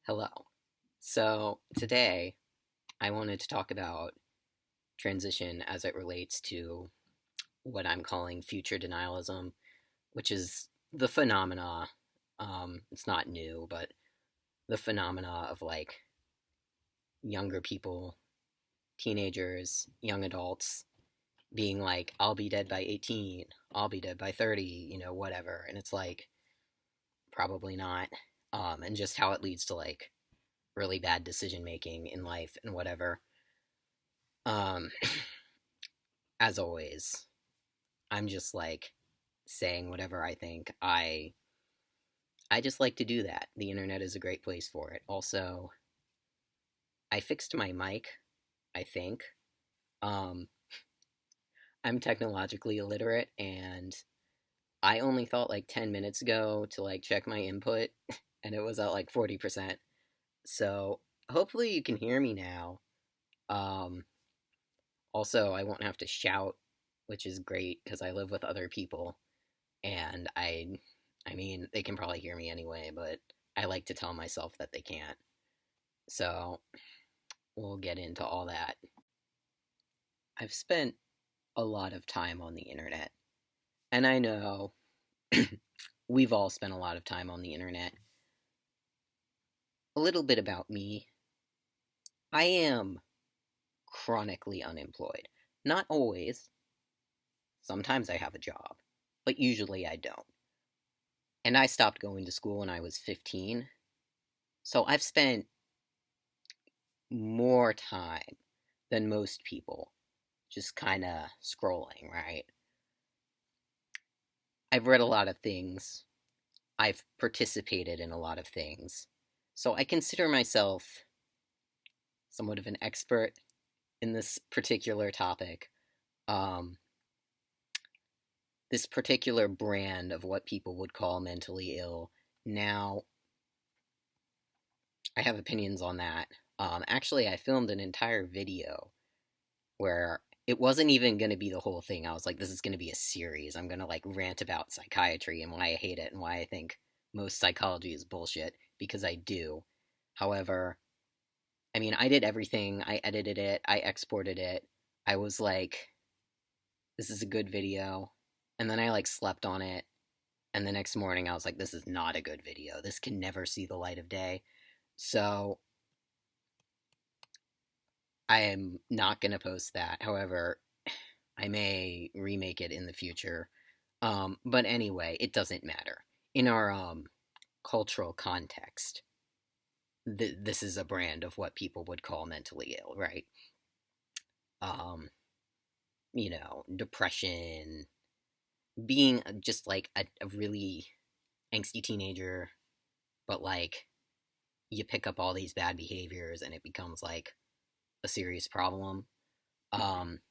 Hello. So today I wanted to talk about transition as it relates to what I'm calling future denialism, which is the phenomena. It's not new, but the phenomena of like younger people, teenagers, young adults being like, I'll be dead by 18, I'll be dead by 30, whatever. And it's like, probably not. And just how it leads to like really bad decision making in life and whatever. Um, as always, I'm just like saying whatever I think. I just like to do that. The internet is a great place for it. Also, I fixed my mic, I think. Um I'm technologically illiterate and I only thought like 10 minutes ago to like check my input and it was at like 40%. So, hopefully you can hear me now. Um Also, I won't have to shout, which is great cuz I live with other people and I mean, they can probably hear me anyway, but I like to tell myself that they can't. So, we'll get into all that. I've spent a lot of time on the internet, and I know we've all spent a lot of time on the internet. A little bit about me. I am chronically unemployed. Not always. Sometimes I have a job, but usually I don't. And I stopped going to school when I was 15. So I've spent more time than most people just kind of scrolling, right? I've read a lot of things. I've participated in a lot of things. So I consider myself somewhat of an expert in this particular topic. Um, this particular brand of what people would call mentally ill. Now, I have opinions on that. Actually, I filmed an entire video where it wasn't even going to be the whole thing. I was like, this is going to be a series. I'm going to like rant about psychiatry and why I hate it and why I think most psychology is bullshit because I do. However, I mean, I did everything. I edited it, I exported it. I was like, this is a good video. And then I like slept on it. And the next morning I was like, this is not a good video. This can never see the light of day. So I am not going to post that. However, I may remake it in the future. But anyway, it doesn't matter. In our cultural context, this is a brand of what people would call mentally ill, right? Um, Depression, being just like a really angsty teenager, but like you pick up all these bad behaviors and it becomes like a serious problem. Um,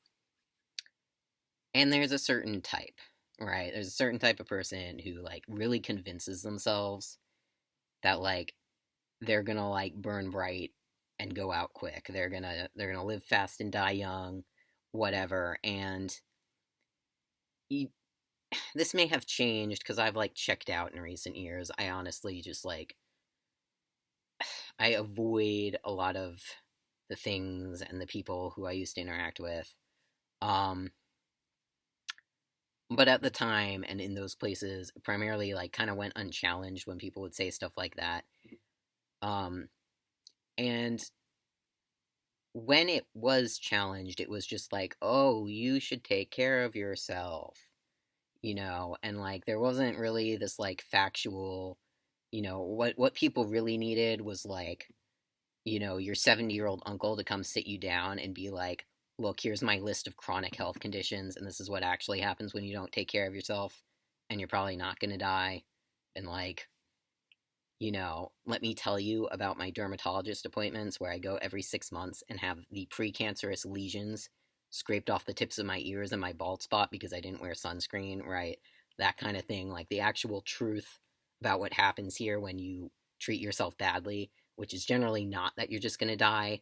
and there's a certain type, right? There's a certain type of person who like really convinces themselves that like they're gonna like burn bright and go out quick. They're gonna live fast and die young, whatever. And you, this may have changed because I've like checked out in recent years. I honestly just like I avoid a lot of the things and the people who I used to interact with. Um, but at the time and in those places, primarily like kind of went unchallenged when people would say stuff like that. Um, and when it was challenged, it was just like, oh, you should take care of yourself, and like there wasn't really this like factual, what people really needed was like, your 70-year-old uncle to come sit you down and be like, look, here's my list of chronic health conditions, and this is what actually happens when you don't take care of yourself, and you're probably not going to die. And like, let me tell you about my dermatologist appointments where I go every 6 months and have the precancerous lesions scraped off the tips of my ears and my bald spot because I didn't wear sunscreen, right? That kind of thing. Like the actual truth about what happens here when you treat yourself badly, which is generally not that you're just going to die,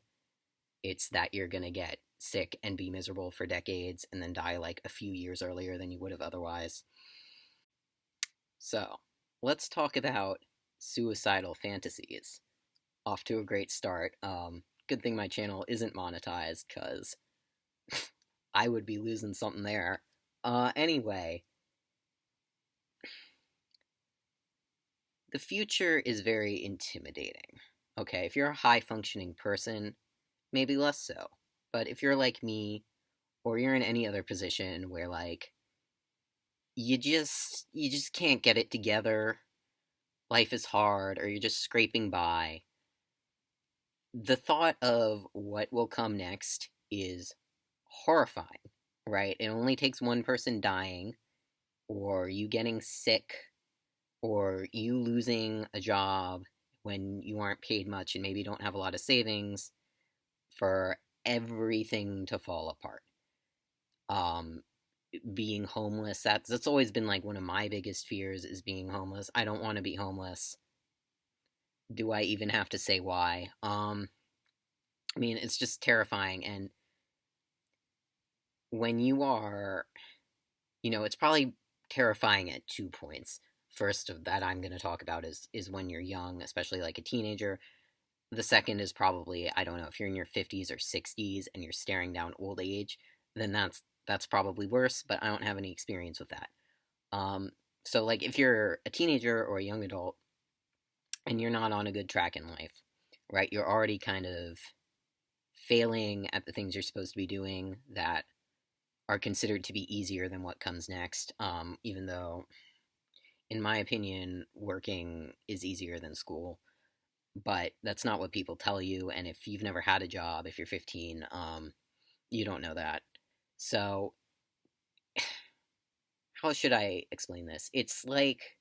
it's that you're going to get sick and be miserable for decades and then die like a few years earlier than you would have otherwise. So, let's talk about suicidal fantasies. Off to a great start. Good thing my channel isn't monetized, because I would be losing something there. Anyway, the future is very intimidating. Okay, if you're a high functioning person, maybe less so. But if you're like me, or you're in any other position where like you just can't get it together, life is hard, or you're just scraping by, the thought of what will come next is horrifying, right? It only takes one person dying, or you getting sick, or you losing a job when you aren't paid much and maybe don't have a lot of savings, for everything to fall apart. Um, Being homeless, that's always been like one of my biggest fears, is being homeless. I don't want to be homeless. Do I even have to say why? I mean, it's just terrifying. And when you are, it's probably terrifying at 2 points. First of that I'm going to talk about is when you're young, especially like a teenager. The second is probably, I don't know, if you're in your 50s or 60s and you're staring down old age, then that's probably worse, but I don't have any experience with that. Um so like if you're a teenager or a young adult and you're not on a good track in life, right? You're already kind of failing at the things you're supposed to be doing that are considered to be easier than what comes next. Even though, in my opinion, working is easier than school, but that's not what people tell you. And if you've never had a job, if you're 15, you don't know that. So, how should I explain this? It's like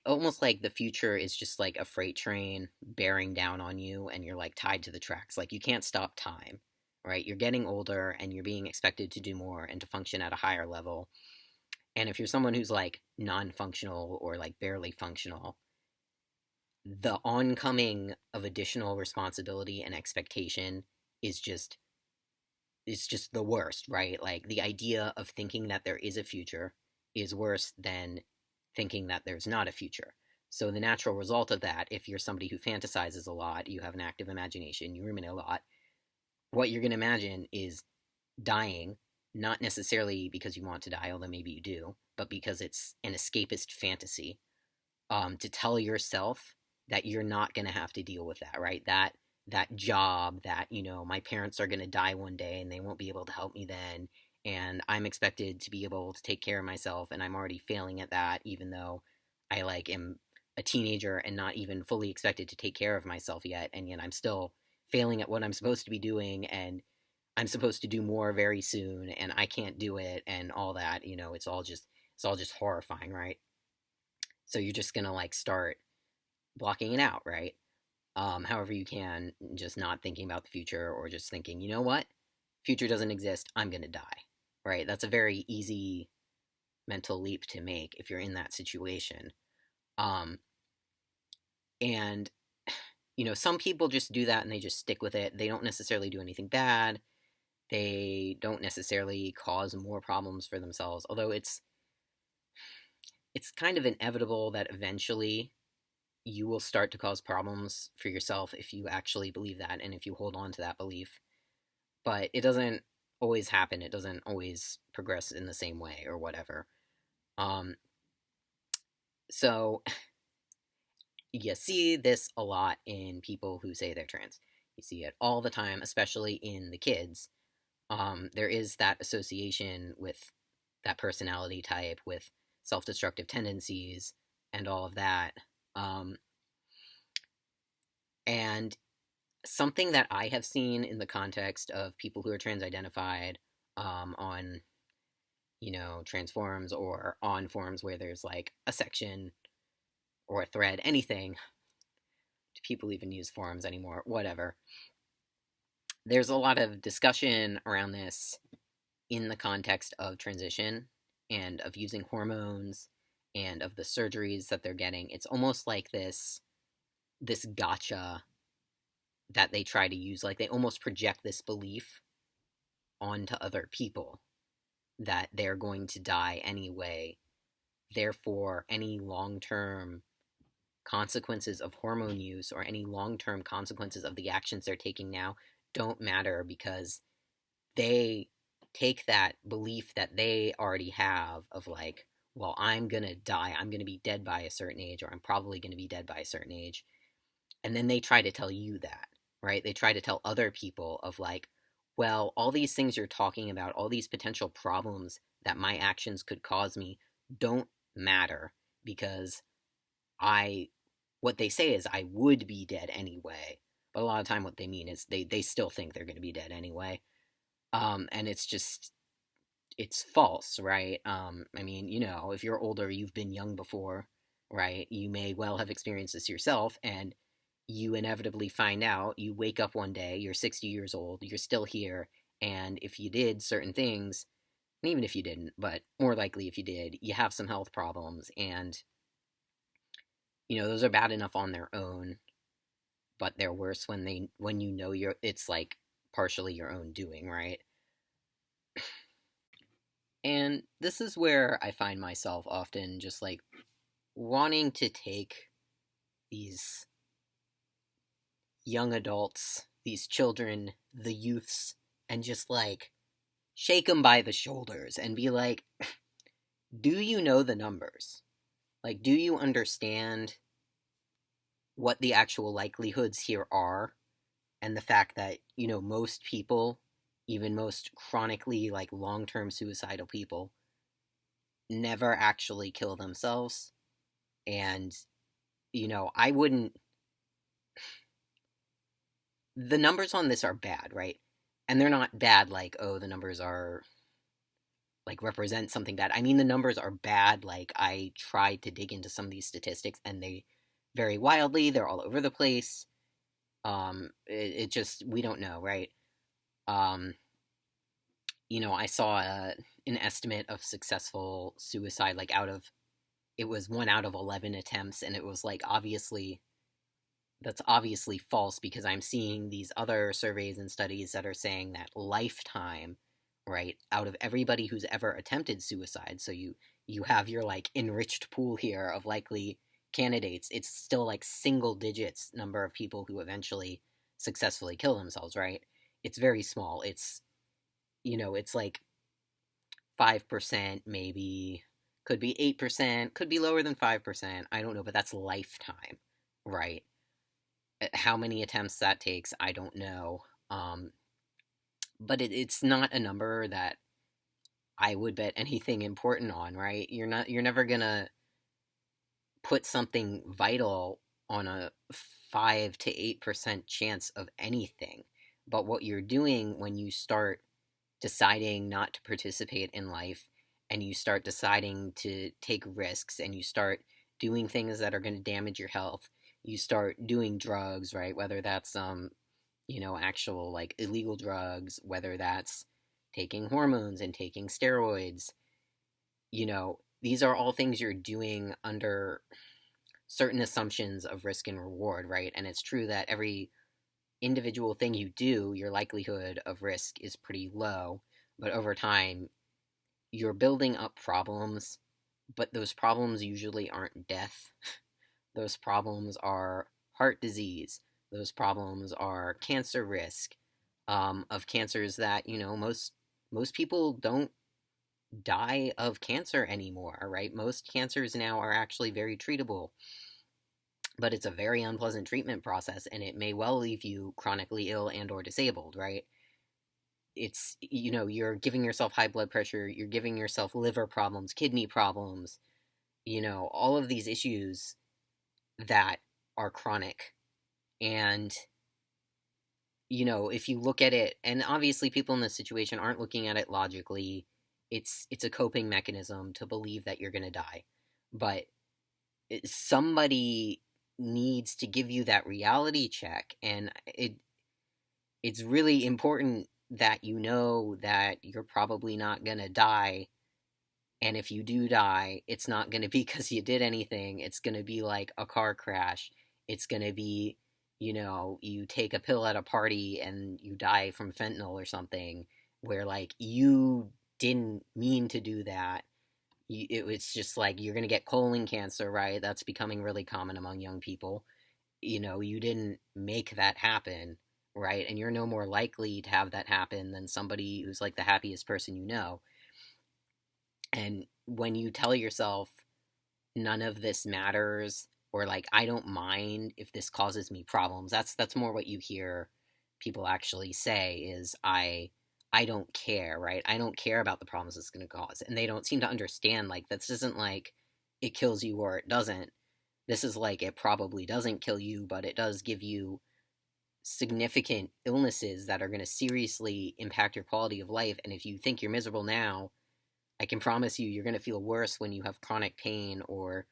almost like the future is just like a freight train bearing down on you, and you're like tied to the tracks. Like you can't stop time, right? You're getting older and you're being expected to do more and to function at a higher level. And if you're someone who's like non-functional or like barely functional, the oncoming of additional responsibility and expectation is just is just the worst, right? Like the idea of thinking that there is a future is worse than thinking that there's not a future. So the natural result of that, if you're somebody who fantasizes a lot, you have an active imagination, you ruminate a lot, what you're going to imagine is dying, not necessarily because you want to die, although maybe you do, but because it's an escapist fantasy, to tell yourself that you're not going to have to deal with that, right? That job that, my parents are going to die one day and they won't be able to help me then, and I'm expected to be able to take care of myself, and I'm already failing at that, even though I like am a teenager and not even fully expected to take care of myself yet, and yet I'm still failing at what I'm supposed to be doing, and I'm supposed to do more very soon, and I can't do it, and all that. It's all just horrifying, right? So you're just gonna like start blocking it out, right? However you can, just not thinking about the future, or just thinking, you know what, future doesn't exist, I'm gonna die, right? That's a very easy mental leap to make if you're in that situation. Um, and some people just do that and they just stick with it. They don't necessarily do anything bad. They don't necessarily cause more problems for themselves, although it's kind of inevitable that eventually you will start to cause problems for yourself if you actually believe that and if you hold on to that belief. But it doesn't always happen. It doesn't always progress in the same way or whatever. Um, so you see this a lot in people who say they're trans. You see it all the time, especially in the kids. There is that association with that personality type, with self-destructive tendencies and all of that. Um, and something that I have seen in the context of people who are trans identified, on, trans forums or on forums where there's like a section or a thread, anything. Do people even use forums anymore? Whatever. There's a lot of discussion around this in the context of transition and of using hormones and of the surgeries that they're getting. It's almost like this gotcha that they try to use. Like they almost project this belief onto other people that they're going to die anyway. Therefore, any long term consequences of hormone use or any long-term consequences of the actions they're taking now don't matter, because they take that belief that they already have of like, well, I'm gonna die, I'm gonna be dead by a certain age, or I'm probably gonna be dead by a certain age, and then they try to tell you that, right? They try to tell other people of like, well, all these things you're talking about, all these potential problems that my actions could cause me don't matter, because I what they say is I would be dead anyway. But a lot of time what they mean is they still think they're going to be dead anyway. And it's just it's false, right? I mean, if you're older, you've been young before, right? You may well have experienced this yourself, and you inevitably find out. You wake up one day, you're 60 years old, you're still here, and if you did certain things, and even if you didn't, but more likely if you did, you have some health problems, and those are bad enough on their own, but they're worse when it's like partially your own doing, right? And this is where I find myself often just like wanting to take these young adults, these children, the youths, and just like shake them by the shoulders and be like, do you know the numbers? Like, do you understand what the actual likelihoods here are? And the fact that, most people, even most chronically, like, long term suicidal people, never actually kill themselves. And, I wouldn't. The numbers on this are bad, right? And they're not bad like, oh, the numbers are like represent something bad. I mean, the numbers are bad. Like, I tried to dig into some of these statistics and they vary wildly. They're all over the place. It just, we don't know, right? Um, I saw an estimate of successful suicide, like it was 1 out of 11 attempts, and it was like, that's obviously false, because I'm seeing these other surveys and studies that are saying that lifetime, right, out of everybody who's ever attempted suicide, so you have your like enriched pool here of likely candidates, it's still like single digits number of people who eventually successfully kill themselves, right? It's very small. It's like 5%, maybe, could be 8%, could be lower than 5. I don't know, but that's lifetime, right? How many attempts that takes, I don't know. But it's not a number that I would bet anything important on, right? You're never gonna put something vital on a 5 to 8% chance of anything. But what you're doing when you start deciding not to participate in life, and you start deciding to take risks, and you start doing things that are going to damage your health, you start doing drugs, right? Whether that's actual like illegal drugs, whether that's taking hormones and taking steroids, these are all things you're doing under certain assumptions of risk and reward, right? And it's true that every individual thing you do, your likelihood of risk is pretty low, but over time, you're building up problems, but those problems usually aren't death. Those problems are heart disease. Those problems are cancer risk, of cancers that, most people don't die of cancer anymore, right? Most cancers now are actually very treatable, but it's a very unpleasant treatment process, and it may well leave you chronically ill and or disabled, right? It's, you're giving yourself high blood pressure, you're giving yourself liver problems, kidney problems, all of these issues that are chronic. And if you look at it, and obviously people in this situation aren't looking at it logically, it's a coping mechanism to believe that you're going to die. But somebody needs to give you that reality check, and it's really important that you know that you're probably not going to die. And if you do die, it's not going to be because you did anything. It's going to be like a car crash. It's going to be, you take a pill at a party and you die from fentanyl or something, where like you didn't mean to do that. It's just like you're going to get colon cancer, right? That's becoming really common among young people. You didn't make that happen, right? And you're no more likely to have that happen than somebody who's like the happiest person you know. And when you tell yourself none of this matters, or like I don't mind if this causes me problems, that's more what you hear people actually say is I don't care, right? I don't care about the problems it's going to cause. And they don't seem to understand like this isn't like it kills you or it doesn't. This is like it probably doesn't kill you, but it does give you significant illnesses that are going to seriously impact your quality of life. And if you think you're miserable now, I can promise you you're going to feel worse when you have chronic pain, or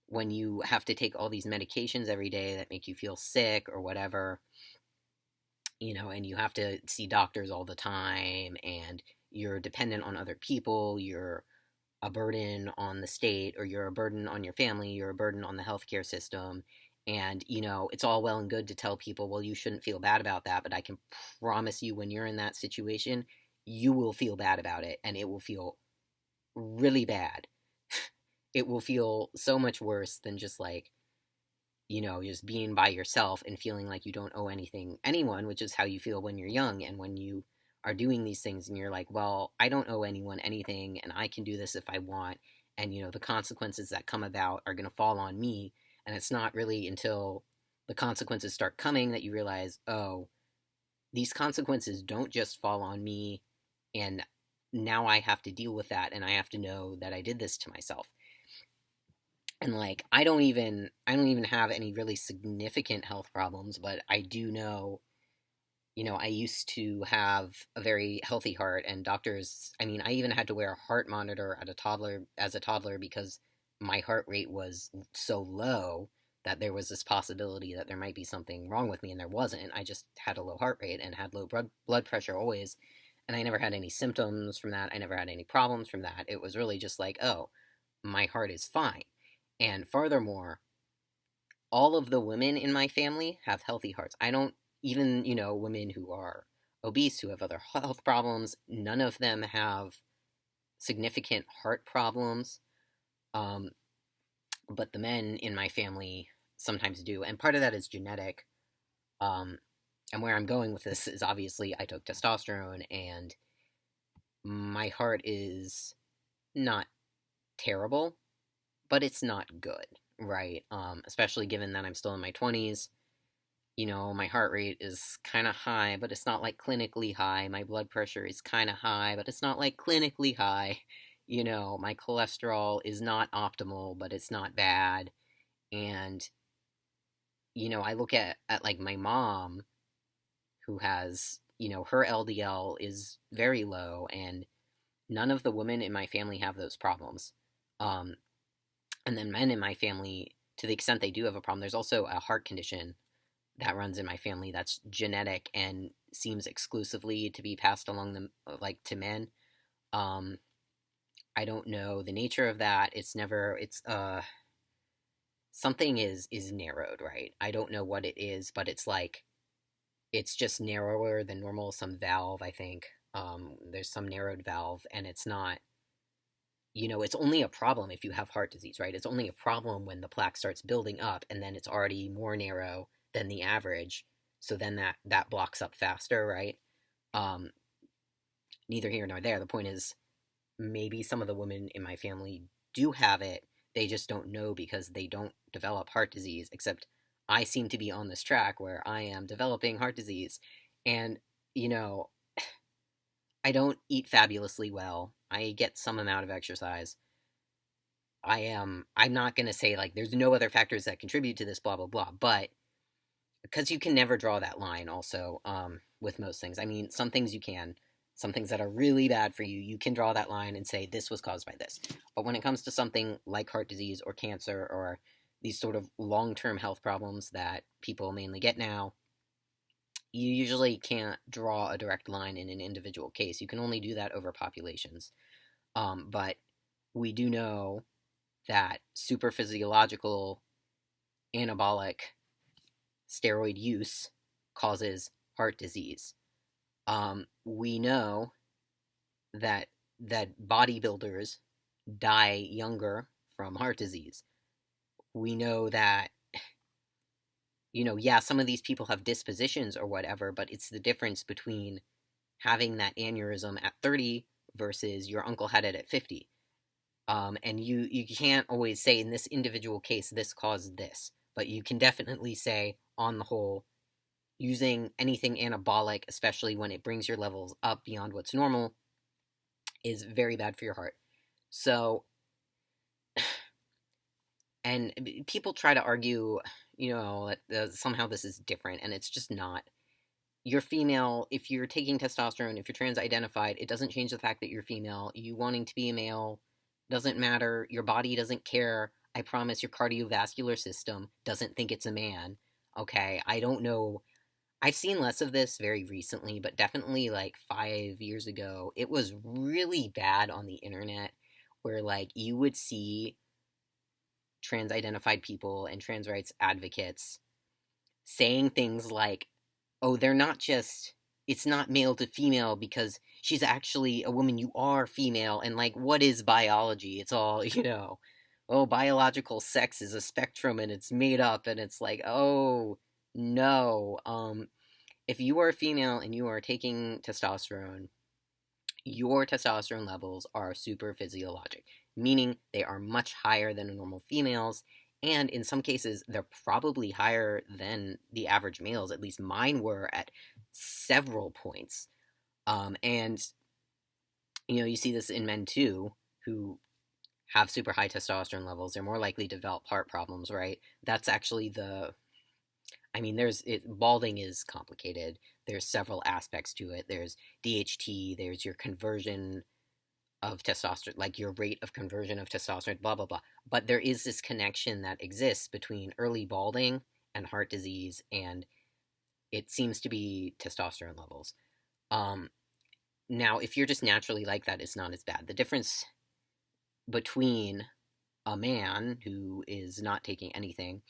when you have to take all these medications every day that make you feel sick or whatever, and you have to see doctors all the time, and you're dependent on other people, you're a burden on the state, or you're a burden on your family, you're a burden on the healthcare system. And, it's all well and good to tell people, well, you shouldn't feel bad about that. But I can promise you, when you're in that situation, you will feel bad about it, and it will feel really bad. It will feel so much worse than just like, just being by yourself and feeling like you don't owe anything anyone, which is how you feel when you're young. And when you are doing these things and you're like, well, I don't owe anyone anything and I can do this if I want. And, the consequences that come about are going to fall on me. And it's not really until the consequences start coming that you realize, oh, these consequences don't just fall on me. And now I have to deal with that. And I have to know that I did this to myself. And like I don't even have any really significant health problems, but I do know, I used to have a very healthy heart, and doctors, I mean, I even had to wear a heart monitor as a toddler because my heart rate was so low that there was this possibility that there might be something wrong with me, and there wasn't. I just had a low heart rate and had low blood pressure always, and I never had any symptoms from that. I never had any problems from that. It was really just like, oh, my heart is fine. And furthermore, all of the women in my family have healthy hearts. I don't even, women who are obese, who have other health problems, none of them have significant heart problems. Um, but the men in my family sometimes do. And part of that is genetic. Um, and where I'm going with this is obviously I took testosterone, and my heart is not terrible, but it's not good, right? Especially given that I'm still in my 20s. My heart rate is kind of high, but it's not like clinically high. My blood pressure is kind of high, but it's not like clinically high. My cholesterol is not optimal, but it's not bad. And, I look at like my mom, who has, her LDL is very low, and none of the women in my family have those problems. Um, and then men in my family, to the extent they do have a problem, there's also a heart condition that runs in my family that's genetic and seems exclusively to be passed along them like to men. Um, I don't know the nature of that. It's something is narrowed, right? I don't know what it is, but it's like it's just narrower than normal. Some valve, I think. There's some narrowed valve, and it's not. It's only a problem if you have heart disease, right? It's only a problem when the plaque starts building up, and then it's already more narrow than the average. So then that blocks up faster, right? Um, Neither here nor there. The point is, maybe some of the women in my family do have it. They just don't know because they don't develop heart disease. Except I seem to be on this track where I am developing heart disease, and you know, I don't eat fabulously well. I get some amount of exercise. I'm not going to say like there's no other factors that contribute to this, blah, blah, blah. But because you can never draw that line also, with most things. I mean, some things you can. Some things that are really bad for you, you can draw that line and say this was caused by this. But when it comes to something like heart disease or cancer or these sort of long term health problems that people mainly get now, you usually can't draw a direct line in an individual case. You can only do that over populations. But we do know that super physiological anabolic steroid use causes heart disease. We know that bodybuilders die younger from heart disease. We know that, yeah, some of these people have dispositions or whatever, but it's the difference between having that aneurysm at 30 versus your uncle had it at 50. And you can't always say in this individual case this caused this, but you can definitely say on the whole, using anything anabolic, especially when it brings your levels up beyond what's normal, is very bad for your heart. So, and people try to argue, that somehow this is different, and it's just not. You're female. If you're taking testosterone, if you're trans identified, it doesn't change the fact that you're female. You wanting to be a male doesn't matter. Your body doesn't care. I promise your cardiovascular system doesn't think it's a man. Okay, I don't know. I've seen less of this very recently, but definitely like 5 years ago, it was really bad on the internet where like you would see trans identified people and trans rights advocates saying things like, oh, they're not just, it's not male to female because she's actually a woman, you are female, and like, what is biology? It's all, oh, biological sex is a spectrum and it's made up, and it's like, oh, no. If you are a female and you are taking testosterone, your testosterone levels are super physiologic, meaning they are much higher than a normal female's, and in some cases, they're probably higher than the average males. At least mine were at several points. And, you see this in men too, who have super high testosterone levels. They're more likely to develop heart problems, right? That's actually balding is complicated. There's several aspects to it. There's DHT, there's your conversion of testosterone, like your rate of conversion of testosterone, blah, blah, blah. But there is this connection that exists between early balding and heart disease, and it seems to be testosterone levels. Um, Now, if you're just naturally like that, it's not as bad. The difference between a man who is not taking anything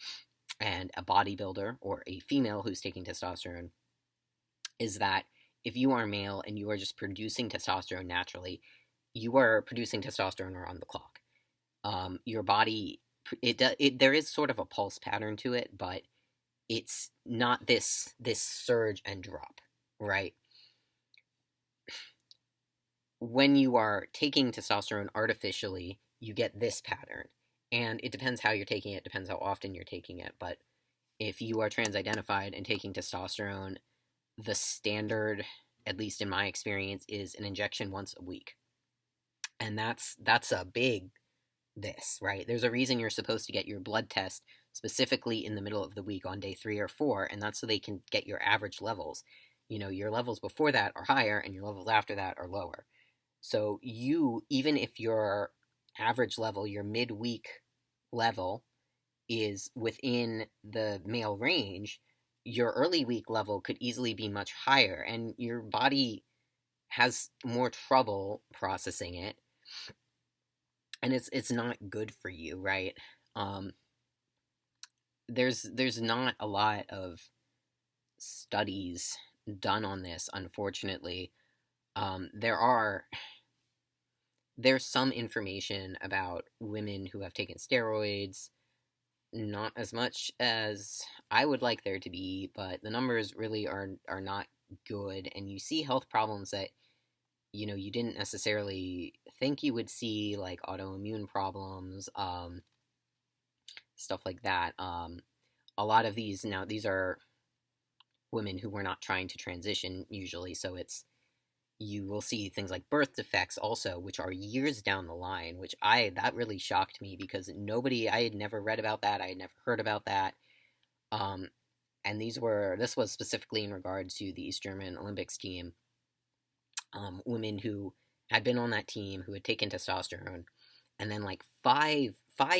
and a bodybuilder or a female who's taking testosterone is that if you are male and you are just producing testosterone naturally, you are producing testosterone around the clock. Your body, there is sort of a pulse pattern to it, but it's not this surge and drop, right? When you are taking testosterone artificially, you get this pattern, and it depends how you're taking it, depends how often you're taking it. But if you are trans identified and taking testosterone, the standard, at least in my experience, is an injection once a week, and that's a big this, right? There's a reason you're supposed to get your blood test specifically in the middle of the week on day 3 or 4, and that's so they can get your average levels. Your levels before that are higher and your levels after that are lower. So even if your average level, your midweek level, is within the male range, your early week level could easily be much higher, and your body has more trouble processing it, and it's not good for you, right? Um, there's not a lot of studies done on this, unfortunately. There are there's some information about women who have taken steroids, not as much as I would like there to be, but the numbers really are not good, and you see health problems that you didn't necessarily think you would see, like autoimmune problems, stuff like that. A lot of these are women who were not trying to transition usually, so you will see things like birth defects also, which are years down the line, which that really shocked me because I had never read about that, I had never heard about that. um and this was specifically in regard to the East German Olympics team, women who had been on that team who had taken testosterone, and then like 5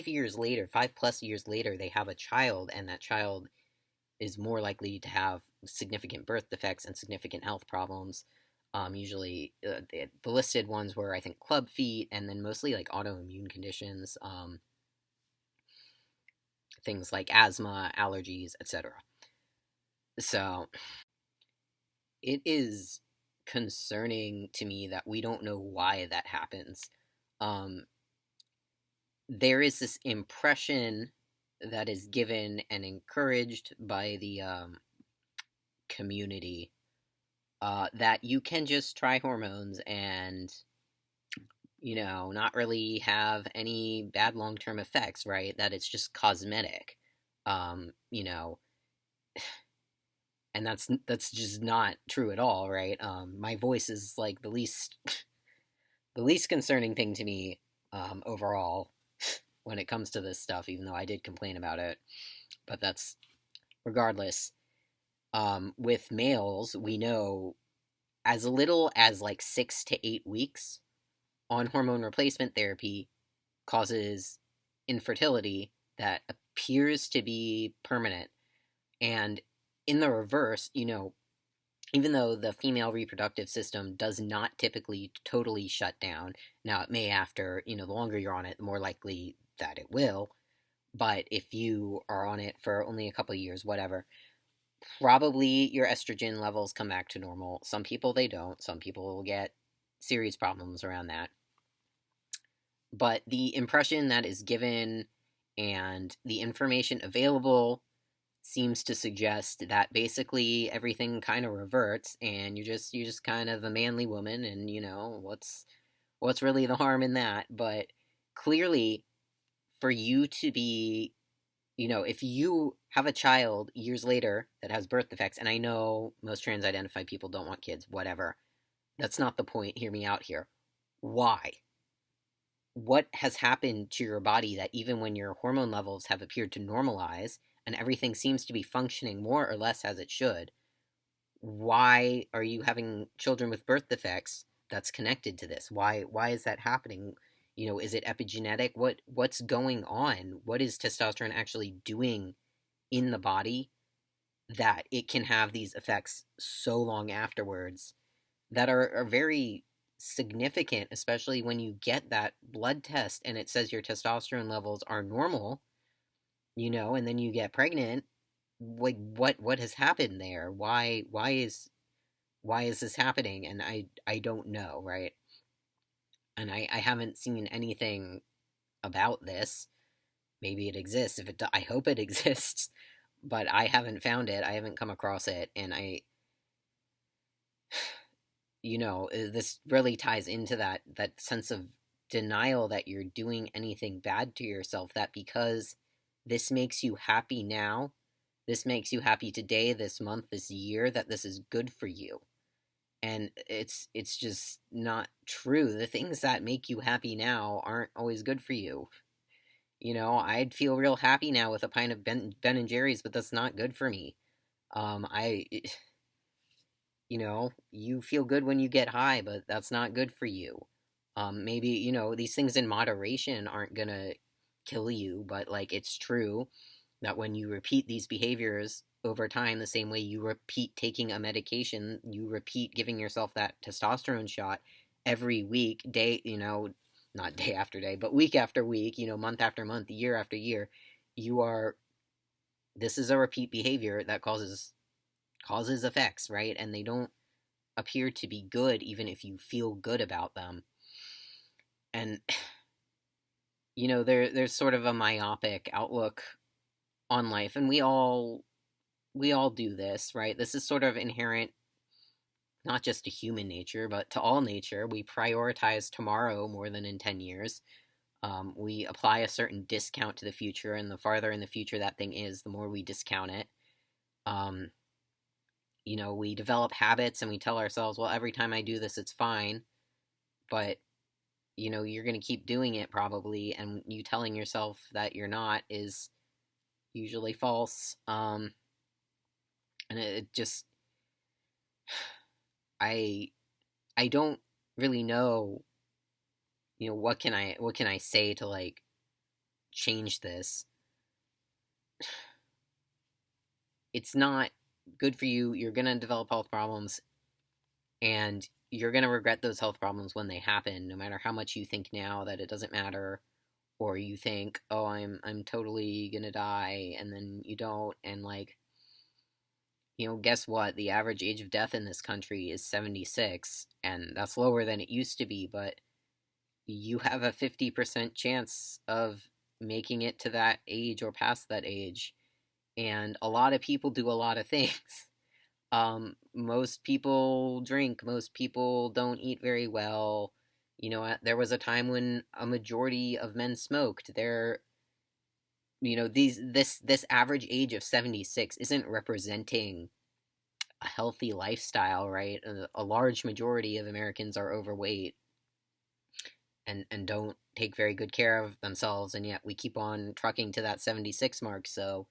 years later, 5 plus years later, they have a child, and that child is more likely to have significant birth defects and significant health problems. Usually, the listed ones were, I think, club feet, and then mostly like autoimmune conditions, things like asthma, allergies, etc. So it is concerning to me that we don't know why that happens. Um, there is this impression that is given and encouraged by the community that you can just try hormones and not really have any bad long term effects, right? That it's just cosmetic, um, you know, and that's just not true at all, right? My voice is like the least concerning thing to me overall when it comes to this stuff, even though I did complain about it. But that's regardless. With males, we know as little as like 6 to 8 weeks on hormone replacement therapy causes infertility that appears to be permanent. And in the reverse, even though the female reproductive system does not typically totally shut down, now it may after, the longer you're on it, the more likely that it will. But if you are on it for only a couple of years, whatever, probably your estrogen levels come back to normal. Some people they don't. Some people will get serious problems around that. But the impression that is given and the information available seems to suggest that basically everything kind of reverts and you're just kind of a manly woman and what's really the harm in that. But clearly, for you to be, if you have a child years later that has birth defects, and I know most trans identified people don't want kids, whatever, that's not the point. Hear me out here. Why? What has happened to your body that even when your hormone levels have appeared to normalize and everything seems to be functioning more or less as it should, why are you having children with birth defects that's connected to this? Why is that happening? Is it epigenetic? What's going on? What is testosterone actually doing in the body that it can have these effects so long afterwards that are very significant, especially when you get that blood test and it says your testosterone levels are normal, and then you get pregnant. Like what has happened there? Why is this happening? And I don't know, right? And I haven't seen anything about this. Maybe it exists. If it I hope it exists, but I haven't found it. I haven't come across it, and this really ties into that sense of denial that you're doing anything bad to yourself, that because this makes you happy now, this makes you happy today, this month, this year, that this is good for you. And it's just not true. The things that make you happy now aren't always good for you. I'd feel real happy now with a pint of Ben and Jerry's, but that's not good for me. I you feel good when you get high, but that's not good for you. Maybe, these things in moderation aren't gonna kill you, but like it's true that when you repeat these behaviors over time, the same way you repeat taking a medication, you repeat giving yourself that testosterone shot every week, day, not day after day, but week after week, month after month, year after year, you are, this is a repeat behavior that causes effects, right? And they don't appear to be good even if you feel good about them. And there's sort of a myopic outlook on life, and we all do this, right? This is sort of inherent not just to human nature but to all nature. We prioritize tomorrow more than in 10 years. We apply a certain discount to the future, and the farther in the future that thing is, the more we discount it. um, we develop habits and we tell ourselves, well, every time I do this, it's fine. But, you're going to keep doing it probably. And you telling yourself that you're not is usually false. And it just, I, I don't really know, what can I say to like change this? It's not good for you. You're going to develop health problems, and you're going to regret those health problems when they happen, no matter how much you think now that it doesn't matter, or you think, oh, I'm totally going to die, and then you don't. And like, guess what? The average age of death in this country is 76, and that's lower than it used to be. But you have a 50% chance of making it to that age or past that age. And a lot of people do a lot of things. Most people drink, most people don't eat very well. There was a time when a majority of men smoked. This average age of 76 isn't representing a healthy lifestyle, right? A large majority of Americans are overweight and don't take very good care of themselves, and yet we keep on trucking to that 76 mark. So,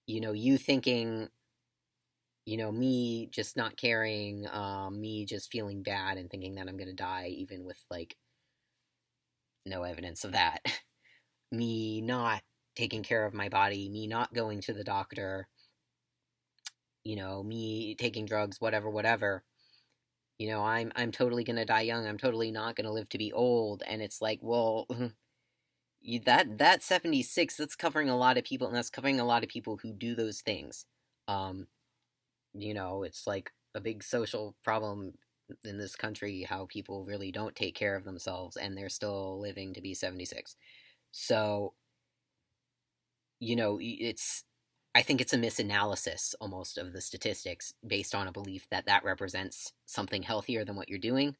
you thinking, me just not caring, me just feeling bad and thinking that I'm gonna die, even with like no evidence of that, me not taking care of my body, me not going to the doctor, me taking drugs, whatever, whatever. I'm totally gonna die young. I'm totally not gonna live to be old. And it's like, well, that 76, that's covering a lot of people, and that's covering a lot of people who do those things. Um, it's like a big social problem in this country how people really don't take care of themselves and they're still living to be 76. So, it's I think it's a misanalysis almost of the statistics based on a belief that that represents something healthier than what you're doing,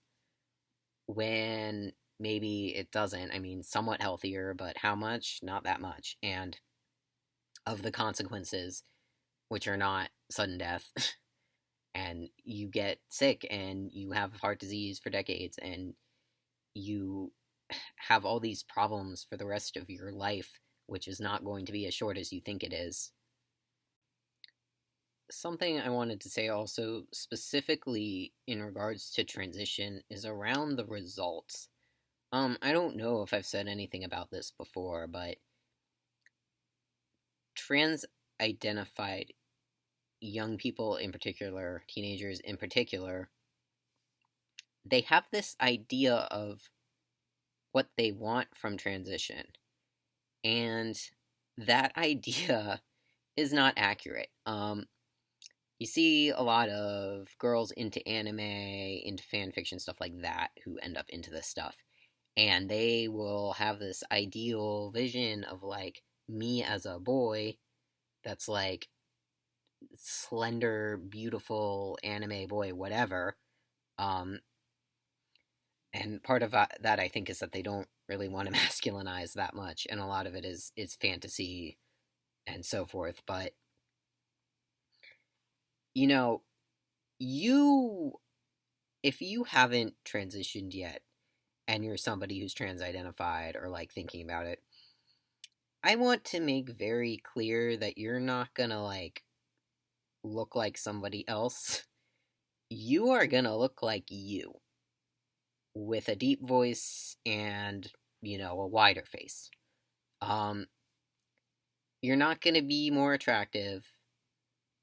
when maybe it doesn't. I mean, somewhat healthier, but how much? Not that much. And of the consequences, which are not sudden death, and you get sick and you have heart disease for decades and you have all these problems for the rest of your life, which is not going to be as short as you think it is. Something I wanted to say also, specifically in regards to transition, is around the results. I don't know if I've said anything about this before, but trans identified young people in particular, teenagers in particular, they have this idea of what they want from transition. And that idea is not accurate. You see a lot of girls into anime, into fan fiction, stuff like that, who end up into this stuff. And they will have this ideal vision of like me as a boy that's like slender, beautiful anime boy, whatever. Um, and part of that I think is that they don't really want to masculinize that much, and a lot of it is fantasy and so forth. But you know, you if you haven't transitioned yet, and you're somebody who's trans identified or like thinking about it, I want to make very clear that you're not gonna like look like somebody else. You are gonna look like you, with a deep voice and, a wider face. Um, you're not gonna be more attractive.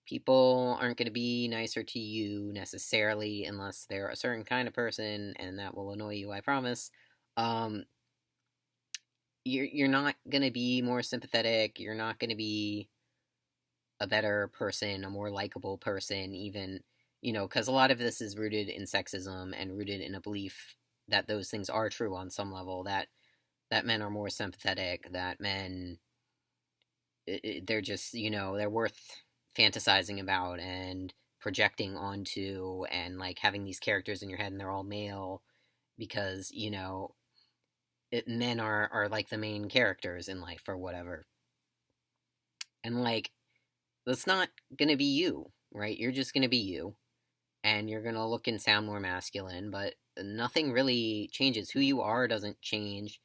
People aren't gonna be nicer to you necessarily unless they're a certain kind of person, and that will annoy you, I promise. Um, you're not gonna be more sympathetic. You're not gonna be a better person, a more likable person, even, because a lot of this is rooted in sexism and rooted in a belief that those things are true on some level, that men are more sympathetic, that men, they're just, they're worth fantasizing about and projecting onto, and like having these characters in your head and they're all male because, men are like the main characters in life or whatever. And like, that's not gonna be you, right? You're just gonna be you, and you're gonna look and sound more masculine, but nothing really changes. Who you are doesn't change,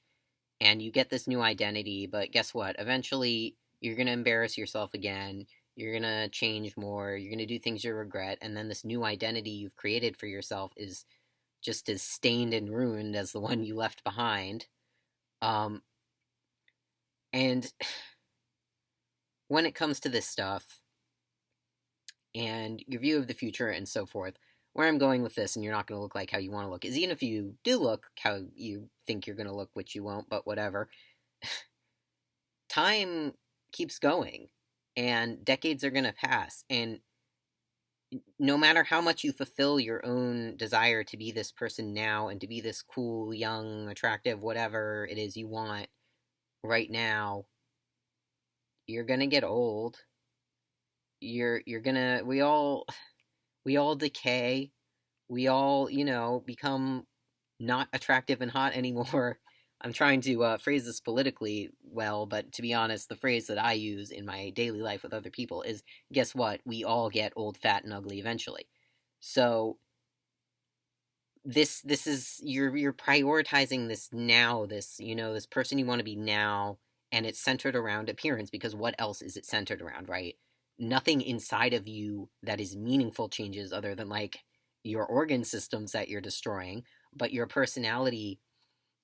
and you get this new identity, but guess what? Eventually, you're gonna embarrass yourself again. You're gonna change more. You're gonna do things you regret, and then this new identity you've created for yourself is just as stained and ruined as the one you left behind. Um, and when it comes to this stuff, and your view of the future and so forth, where I'm going with this, and you're not going to look like how you want to look, is even if you do look how you think you're going to look, which you won't, but whatever, time keeps going, and decades are going to pass, and no matter how much you fulfill your own desire to be this person now and to be this cool, young, attractive, whatever it is you want right now, you're gonna get old. You're gonna we all decay. We all, become not attractive and hot anymore. I'm trying to phrase this politically well, but to be honest, the phrase that I use in my daily life with other people is, guess what? We all get old, fat, and ugly eventually. So this is you're prioritizing this now, this person you want to be now, and it's centered around appearance because what else is it centered around, right? Nothing inside of you that is meaningful changes other than like your organ systems that you're destroying, but your personality,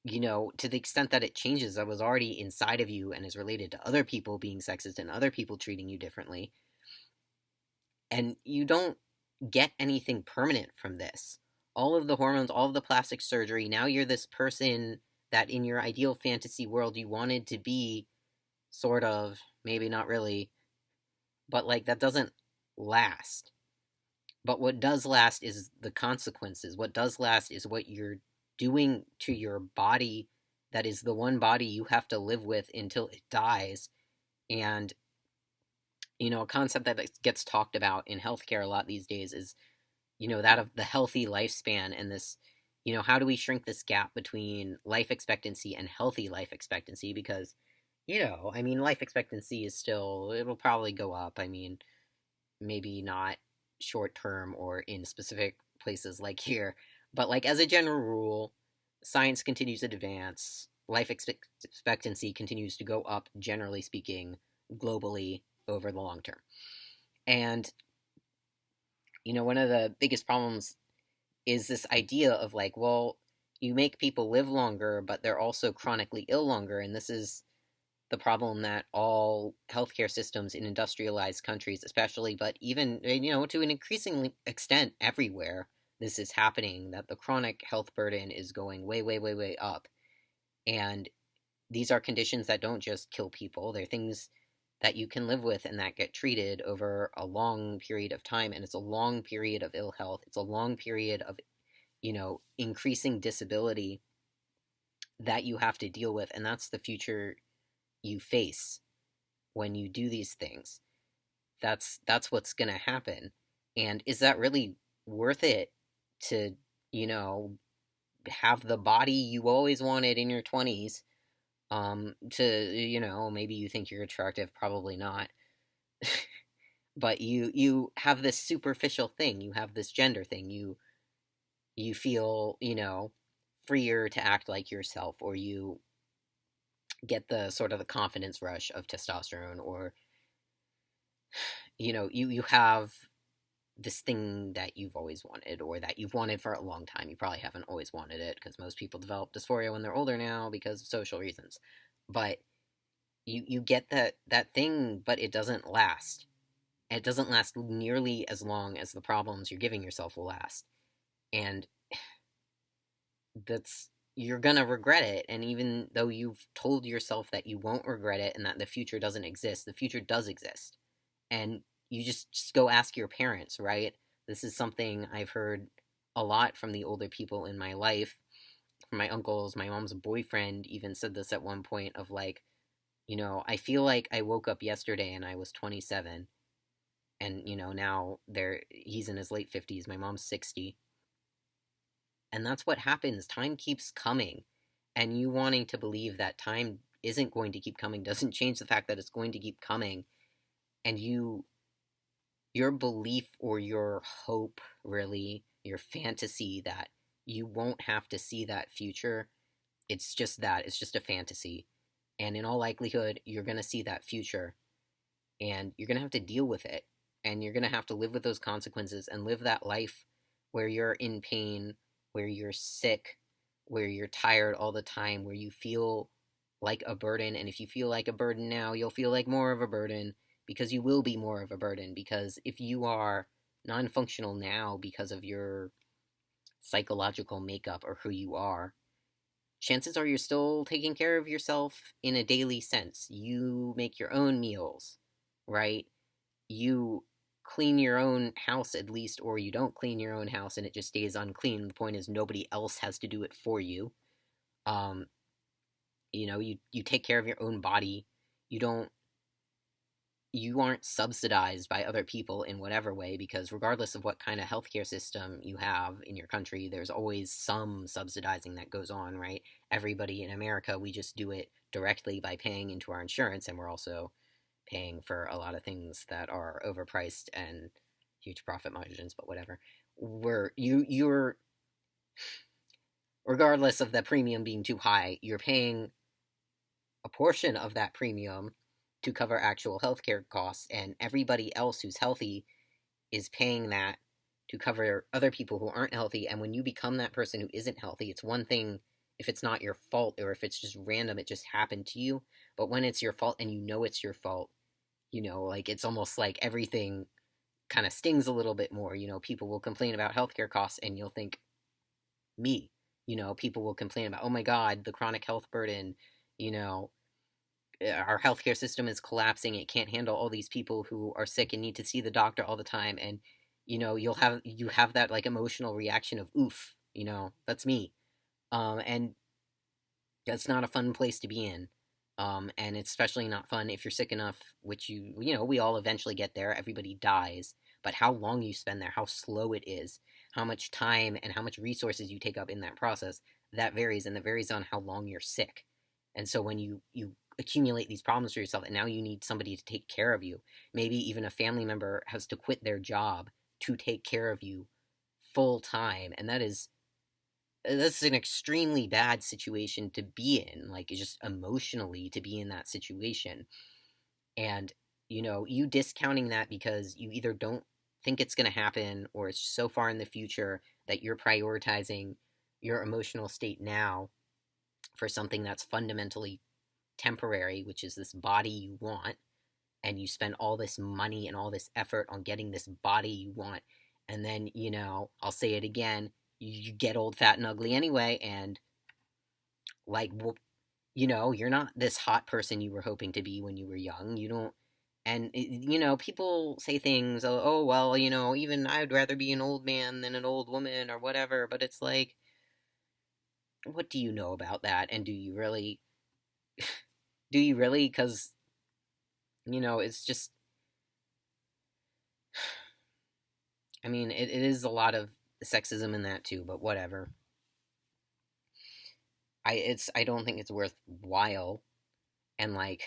to the extent that it changes, that was already inside of you and is related to other people being sexist and other people treating you differently. And you don't get anything permanent from this. All of the hormones, all of the plastic surgery, now you're this person that in your ideal fantasy world you wanted to be, sort of, maybe not really, but like that doesn't last. But what does last is the consequences. What does last is what you're doing to your body, that is the one body you have to live with until it dies. And, a concept that gets talked about in healthcare a lot these days is, that of the healthy lifespan and this, how do we shrink this gap between life expectancy and healthy life expectancy? Because, life expectancy is still, it'll probably go up. I mean, maybe not short term or in specific places like here, but like as a general rule, science continues to advance, life expectancy continues to go up, generally speaking, globally over the long term. And, one of the biggest problems is this idea of like, well, you make people live longer, but they're also chronically ill longer. And this is the problem that all healthcare systems in industrialized countries, especially, but even, to an increasing extent everywhere, this is happening, that the chronic health burden is going way, way, way, way up. And these are conditions that don't just kill people, they're things that you can live with and that get treated over a long period of time. And it's a long period of ill health. It's a long period of, increasing disability that you have to deal with. And that's the future you face when you do these things. That's what's going to happen. And is that really worth it to, have the body you always wanted in your 20s, to, maybe you think you're attractive, probably not. But you have this superficial thing, you have this gender thing, you feel, freer to act like yourself, or you get the sort of the confidence rush of testosterone, or you have this thing that you've always wanted, or that you've wanted for a long time. You probably haven't always wanted it, because most people develop dysphoria when they're older now because of social reasons. But you get that thing, but it doesn't last. It doesn't last nearly as long as the problems you're giving yourself will last. And that's, you're gonna regret it. And even though you've told yourself that you won't regret it and that the future doesn't exist, the future does exist. And you just go ask your parents, right? This is something I've heard a lot from the older people in my life, from my uncles. My mom's boyfriend even said this at one point of like, I feel like I woke up yesterday and I was 27, and now he's in his late 50s, my mom's 60. And that's what happens. Time keeps coming. And you wanting to believe that time isn't going to keep coming doesn't change the fact that it's going to keep coming. And your belief, or your hope, really, your fantasy that you won't have to see that future, it's just that. It's just a fantasy. And in all likelihood, you're going to see that future. And you're going to have to deal with it. And you're going to have to live with those consequences and live that life where you're in pain, where you're sick, where you're tired all the time, where you feel like a burden. And if you feel like a burden now, you'll feel like more of a burden, because you will be more of a burden. Because if you are non functional now because of your psychological makeup or who you are, chances are you're still taking care of yourself in a daily sense. You make your own meals, right? You clean your own house at least, or you don't clean your own house and it just stays unclean. The point is nobody else has to do it for you. Um, you take care of your own body. You don't you aren't subsidized by other people in whatever way, because regardless of what kind of healthcare system you have in your country, there's always some subsidizing that goes on, right? Everybody in America, we just do it directly by paying into our insurance, and we're also paying for a lot of things that are overpriced and huge profit margins, but whatever. You're regardless of the premium being too high, you're paying a portion of that premium to cover actual healthcare costs, and everybody else who's healthy is paying that to cover other people who aren't healthy. And when you become that person who isn't healthy, it's one thing if it's not your fault or if it's just random, it just happened to you. But when it's your fault and you know it's your fault, like it's almost like everything kind of stings a little bit more. People will complain about healthcare costs and you'll think, me. People will complain about, oh my God, the chronic health burden, you know, our healthcare system is collapsing. It can't handle all these people who are sick and need to see the doctor all the time. And you have that like emotional reaction of oof, that's me. And that's not a fun place to be in. And it's especially not fun if you're sick enough, which we all eventually get there. Everybody dies, but how long you spend there, how slow it is, how much time and how much resources you take up in that process, that varies, and that varies on how long you're sick. And so when you accumulate these problems for yourself, and now you need somebody to take care of you, maybe even a family member has to quit their job to take care of you full time, and that's an extremely bad situation to be in, like just emotionally to be in that situation. And you discounting that because you either don't think it's going to happen or it's so far in the future that you're prioritizing your emotional state now for something that's fundamentally temporary, which is this body you want, and you spend all this money and all this effort on getting this body you want, and then I'll say it again, you get old, fat, and ugly anyway, and like, well, you're not this hot person you were hoping to be when you were young. You don't, and people say things, oh well, even I'd rather be an old man than an old woman or whatever, but it's like, what do you know about that? And do you really? Do you really? Because it's just, I mean, it is a lot of sexism in that too, but whatever. I don't think it's worthwhile, and like,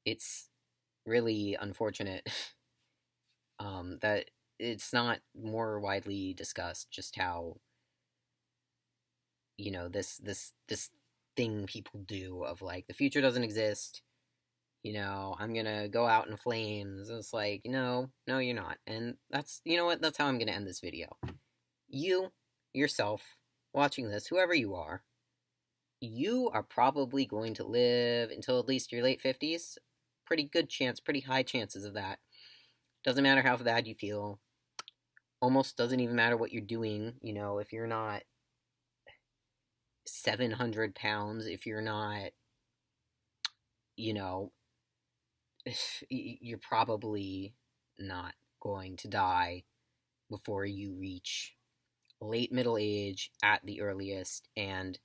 it's really unfortunate that it's not more widely discussed just how this thing people do of like the future doesn't exist. I'm gonna go out in flames. It's like, no, you're not. And that's, what, that's how I'm gonna end this video. You yourself watching this, whoever you are probably going to live until at least your late 50s. Pretty good chance, pretty high chances of that. Doesn't matter how bad you feel. Almost doesn't even matter what you're doing. If you're not 700 pounds, if you're not, you know, you're probably not going to die before you reach late middle age at the earliest. And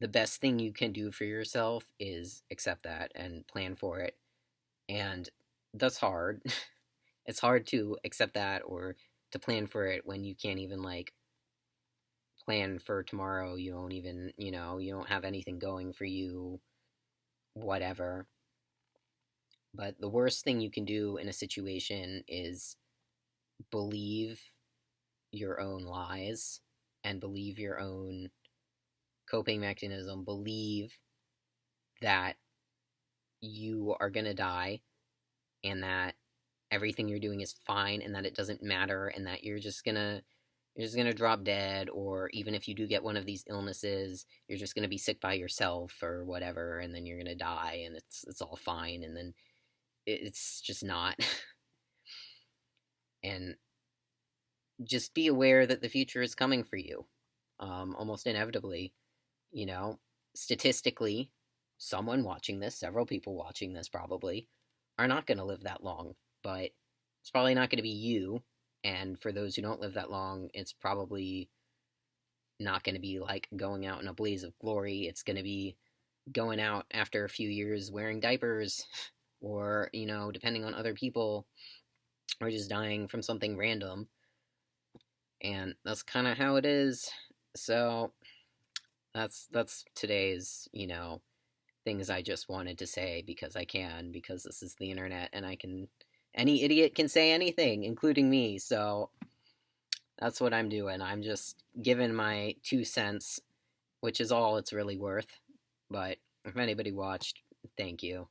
the best thing you can do for yourself is accept that and plan for it. And that's hard. It's hard to accept that or to plan for it when you can't even like plan for tomorrow. You don't even, you don't have anything going for you, whatever. But the worst thing you can do in a situation is believe your own lies and believe your own coping mechanism. Believe that you are going to die and that everything you're doing is fine and that it doesn't matter and that you're just gonna drop dead, or even if you do get one of these illnesses, you're just gonna be sick by yourself or whatever, and then you're gonna die and it's all fine, and then it's just not. And just be aware that the future is coming for you, almost inevitably. You know, statistically, someone watching this, several people watching this probably, are not going to live that long. But It's probably not going to be you. And for those who don't live that long, it's probably not going to be like going out in a blaze of glory. It's going to be going out after a few years wearing diapers, or, depending on other people, or just dying from something random. And that's kind of how it is. So that's today's, things I just wanted to say because I can, because this is the internet and any idiot can say anything, including me. So that's what I'm doing. I'm just giving my 2 cents, which is all it's really worth. But if anybody watched, thank you.